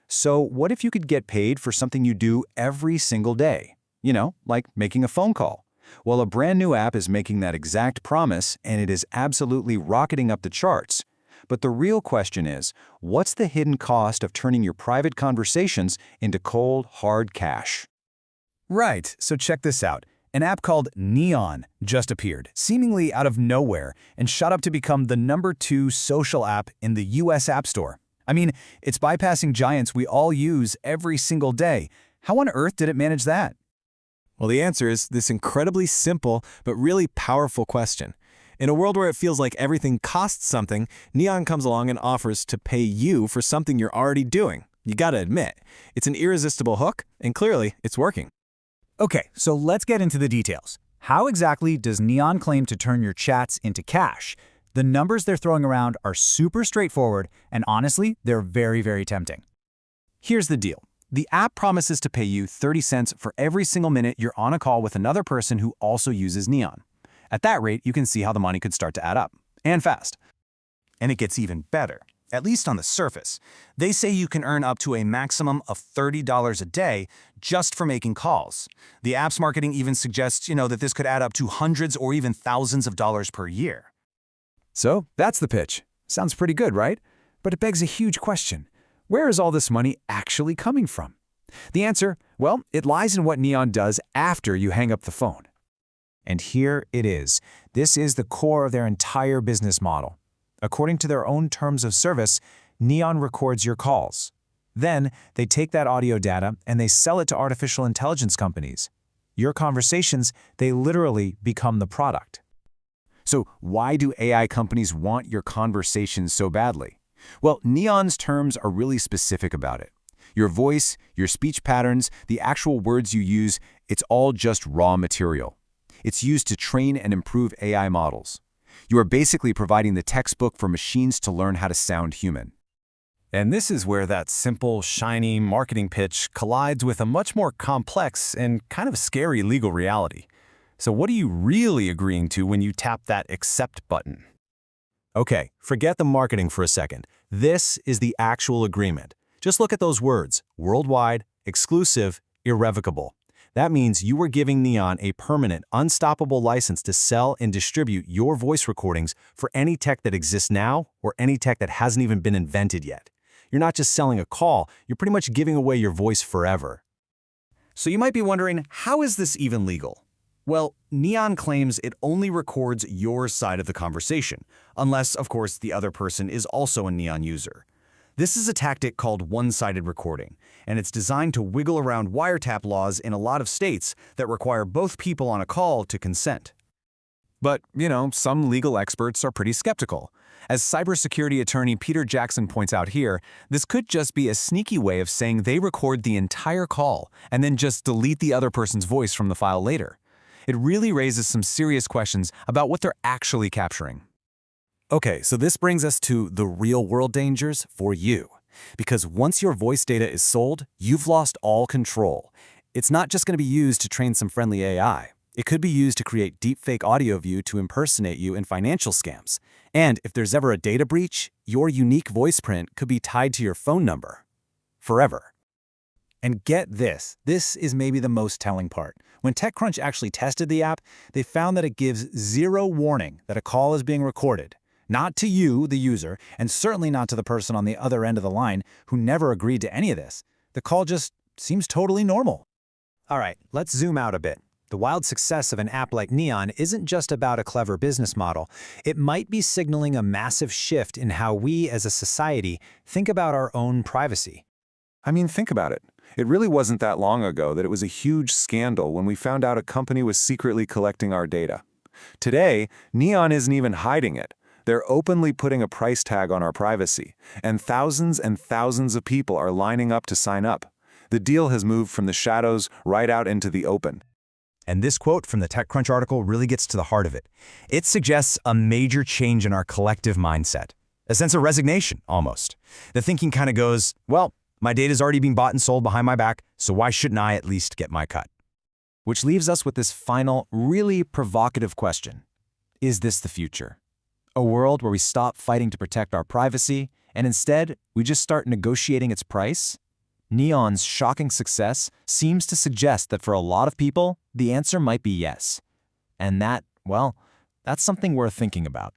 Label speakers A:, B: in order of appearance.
A: So what if you could get paid for something you do every single day? You know, like making a phone call. Well, a brand new app is making that exact promise, and it is absolutely rocketing up the charts. But the real question is, what's the hidden cost of turning your private conversations into cold, hard cash?
B: Right, so check this out. An app called Neon just appeared, seemingly out of nowhere, and shot up to become the #2 social app in the US App Store. I mean, it's bypassing giants we all use every single day. How on earth did it manage that?
C: Well, the answer is this incredibly simple but really powerful question. In a world where it feels like everything costs something, Neon comes along and offers to pay you for something you're already doing. You gotta admit, it's an irresistible hook, and clearly, it's working.
B: Okay, so let's get into the details. How exactly does Neon claim to turn your chats into cash? The numbers they're throwing around are super straightforward, and honestly, they're very, very tempting.
A: Here's the deal. The app promises to pay you 30 cents for every single minute you're on a call with another person who also uses Neon. At that rate, you can see how the money could start to add up. And fast. And it gets even better, at least on the surface. They say you can earn up to a maximum of $30 a day just for making calls. The app's marketing even suggests, that this could add up to hundreds or even thousands of dollars per year.
B: So that's the pitch. Sounds pretty good, right? But it begs a huge question. Where is all this money actually coming from? The answer, well, it lies in what Neon does after you hang up the phone. And here it is. This is the core of their entire business model. According to their own terms of service, Neon records your calls. Then, they take that audio data and they sell it to artificial intelligence companies. Your conversations, they literally become the product. So why do AI companies want your conversations so badly? Well, Neon's terms are really specific about it. Your voice, your speech patterns, the actual words you use, it's all just raw material. It's used to train and improve AI models. You are basically providing the textbook for machines to learn how to sound human. And this is where that simple, shiny marketing pitch collides with a much more complex and kind of scary legal reality. So what are you really agreeing to when you tap that accept button?
C: Okay, forget the marketing for a second. This is the actual agreement. Just look at those words: worldwide, exclusive, irrevocable. That means you are giving Neon a permanent, unstoppable license to sell and distribute your voice recordings for any tech that exists now or any tech that hasn't even been invented yet. You're not just selling a call, you're pretty much giving away your voice forever.
A: So you might be wondering, how is this even legal? Well, Neon claims it only records your side of the conversation, unless, of course, the other person is also a Neon user. This is a tactic called one-sided recording, and it's designed to wiggle around wiretap laws in a lot of states that require both people on a call to consent.
C: But, some legal experts are pretty skeptical. As cybersecurity attorney Peter Jackson points out here, this could just be a sneaky way of saying they record the entire call and then just delete the other person's voice from the file later. It really raises some serious questions about what they're actually capturing. Okay, so this brings us to the real-world dangers for you. Because once your voice data is sold, you've lost all control. It's not just going to be used to train some friendly AI. It could be used to create deepfake audio of you to impersonate you in financial scams. And if there's ever a data breach, your unique voice print could be tied to your phone number. Forever. And get this is maybe the most telling part. When TechCrunch actually tested the app, they found that it gives zero warning that a call is being recorded. Not to you, the user, and certainly not to the person on the other end of the line who never agreed to any of this. The call just seems totally normal.
D: All right, let's zoom out a bit. The wild success of an app like Neon isn't just about a clever business model. It might be signaling a massive shift in how we as a society think about our own privacy.
E: I mean, think about it. It really wasn't that long ago that it was a huge scandal when we found out a company was secretly collecting our data. Today, Neon isn't even hiding it. They're openly putting a price tag on our privacy, and thousands of people are lining up to sign up. The deal has moved from the shadows right out into the open.
B: And this quote from the TechCrunch article really gets to the heart of it. It suggests a major change in our collective mindset. A sense of resignation, almost. The thinking kind of goes, well, my data's already being bought and sold behind my back, so why shouldn't I at least get my cut?
A: Which leaves us with this final, really provocative question. Is this the future? A world where we stop fighting to protect our privacy, and instead, we just start negotiating its price?
C: Neon's shocking success seems to suggest that for a lot of people, the answer might be yes. And that, well, that's something worth thinking about.